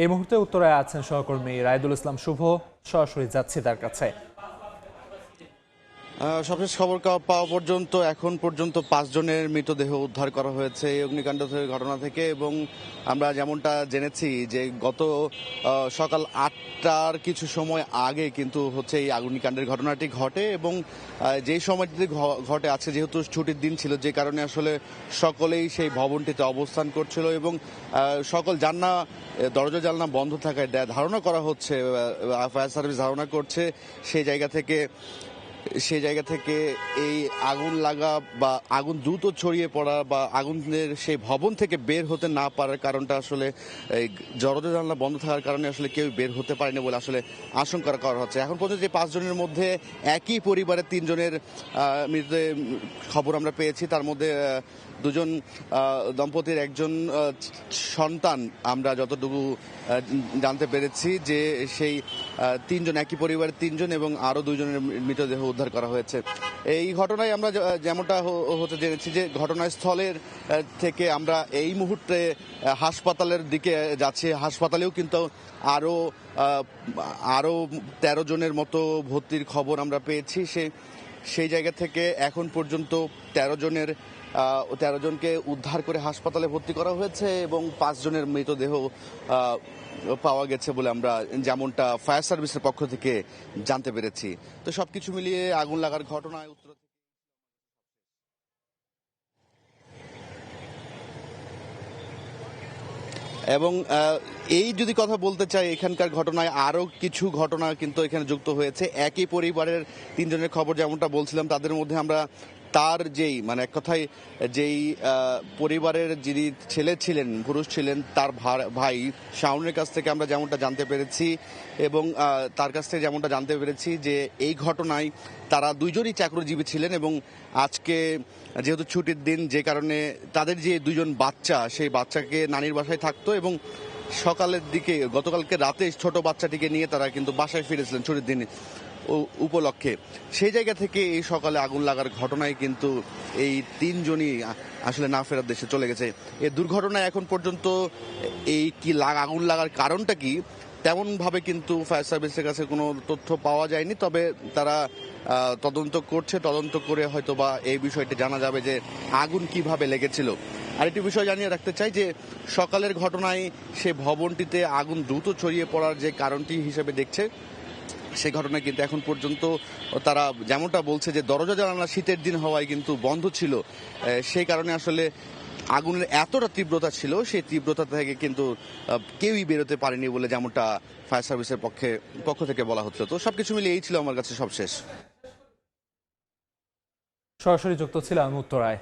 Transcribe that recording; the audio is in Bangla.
এই মুহূর্তে উত্তরায় আছেন সহকর্মী রায়দুল ইসলাম শুভ। সরাসরি যাচ্ছি তার কাছে। সবশেষ খবর পাওয়া পর্যন্ত এখন পর্যন্ত 5 জনের মৃতদেহ উদ্ধার করা হয়েছে এই অগ্নিকাণ্ড ঘটনা থেকে। এবং আমরা যেমনটা জেনেছি যে গত সকাল 8টার কিছু সময় আগে কিন্তু হচ্ছে এই অগ্নিকাণ্ডের ঘটনাটি ঘটে। এবং যেই সময়টিতে ঘটে আছে যেহেতু ছুটির দিন ছিল, যে কারণে আসলে সকলেই সেই ভবনটিতে অবস্থান করছিল এবং সকল দরজা জানলা বন্ধ থাকায় ধারণা করা হচ্ছে, ফায়ার সার্ভিস ধারণা করছে সেই জায়গা থেকে এই আগুন লাগা বা আগুন দ্রুত ছড়িয়ে পড়া বা আগুনের সেই ভবন থেকে বের হতে না পারার কারণটা আসলে এই দরজা জানলা বন্ধ থাকার কারণে আসলে কেউ বের হতে পারেনি বলে আসলে আশঙ্কা করা হচ্ছে। এখন পর্যন্ত যে 5 জনের মধ্যে একই পরিবারের 3 জনের মৃতদেহ খবর আমরা পেয়েছি। তার মধ্যে 2 জন দম্পতির একজন সন্তান আমরা যতটুকু জানতে পেরেছি যে সেই 3 জন একই পরিবারের 3 জন এবং আরও 2 জনের মৃতদেহ উদ্ধার করা হয়েছে। এই ঘটনায় আমরা যেমনটা হতে জেনেছি যে ঘটনাস্থলের থেকে আমরা এই মুহূর্তে হাসপাতালের দিকে যাচ্ছি। হাসপাতালেও কিন্তু আরও 13 জনের মতো ভর্তির খবর আমরা পেয়েছি। সেই জায়গা থেকে এখন পর্যন্ত 13 জনকে উদ্ধার করে হাসপাতালে ভর্তি করা হয়েছে এবং 5 জনের মৃতদেহ পাওয়া গেছে বলে আমরা যেমনটা ফায়ার সার্ভিসের পক্ষ থেকে জানতে পেরেছি। তো সবকিছু মিলিয়ে আগুন লাগার ঘটনায় এবং এই যদি কথা বলতে চাই এখানকার ঘটনায় আরও কিছু ঘটনা কিন্তু এখানে যুক্ত হয়েছে। একই পরিবারের 3 জনের খবর যেমনটা বলছিলাম, তাদের মধ্যে আমরা তার এক কথায় যেই পরিবারের যিনি ছেলে ছিলেন, পুরুষ ছিলেন, তার ভাই শাওনের কাছ থেকে আমরা যেমনটা জানতে পেরেছি এবং তার কাছ থেকে যেমনটা জানতে পেরেছি যে এই ঘটনায় তারা 2 জনই চাকরিজীবী ছিলেন এবং আজকে যেহেতু ছুটির দিন, যে কারণে তাদের যে 2 জন বাচ্চা, সেই বাচ্চাকে নানির বাসায় থাকতো এবং সকালের দিকে গতকালকে রাতে ছোট বাচ্চাটিকে নিয়ে তারা কিন্তু বাসায় ফিরেছিলেন ছুটির দিন উপলক্ষে। সেই জায়গা থেকে এই সকালে আগুন লাগার ঘটনায় কিন্তু এই 3 জনই আসলে না ফেরার দেশে চলে গেছে। এই দুর্ঘটনায় এখন পর্যন্ত এই আগুন লাগার কারণটা কি তেমনভাবে কিন্তু ফায়ার সার্ভিসের কাছে কোনো তথ্য পাওয়া যায়নি। তবে তারা তদন্ত করছে, তদন্ত করে হয়তোবা এই বিষয়টি জানা যাবে যে আগুন কিভাবে লেগেছিল। আরেকটি বিষয় জানিয়ে রাখতে চাই যে সকালের ঘটনায় সে ভবনটিতে আগুন দ্রুত ছড়িয়ে পড়ার যে কারণটি হিসেবে দেখছে, সেই ঘটনায় কিন্তু এখন পর্যন্ত তারা যেমনটা বলছে যে দরজা জানালা শীতের দিন হওয়ায় কিন্তু বন্ধ ছিল। সেই কারণে আসলে আগুনের এতটা তীব্রতা ছিল, সেই তীব্রতা থেকে কিন্তু কেউই বেরোতে পারেনি বলে যেমনটা ফায়ার সার্ভিসের পক্ষ থেকে বলা হচ্ছিল। তো সবকিছু মিলিয়ে এই ছিল আমার কাছে সবশেষ। সরাসরি যুক্ত ছিলাম উত্তরায়।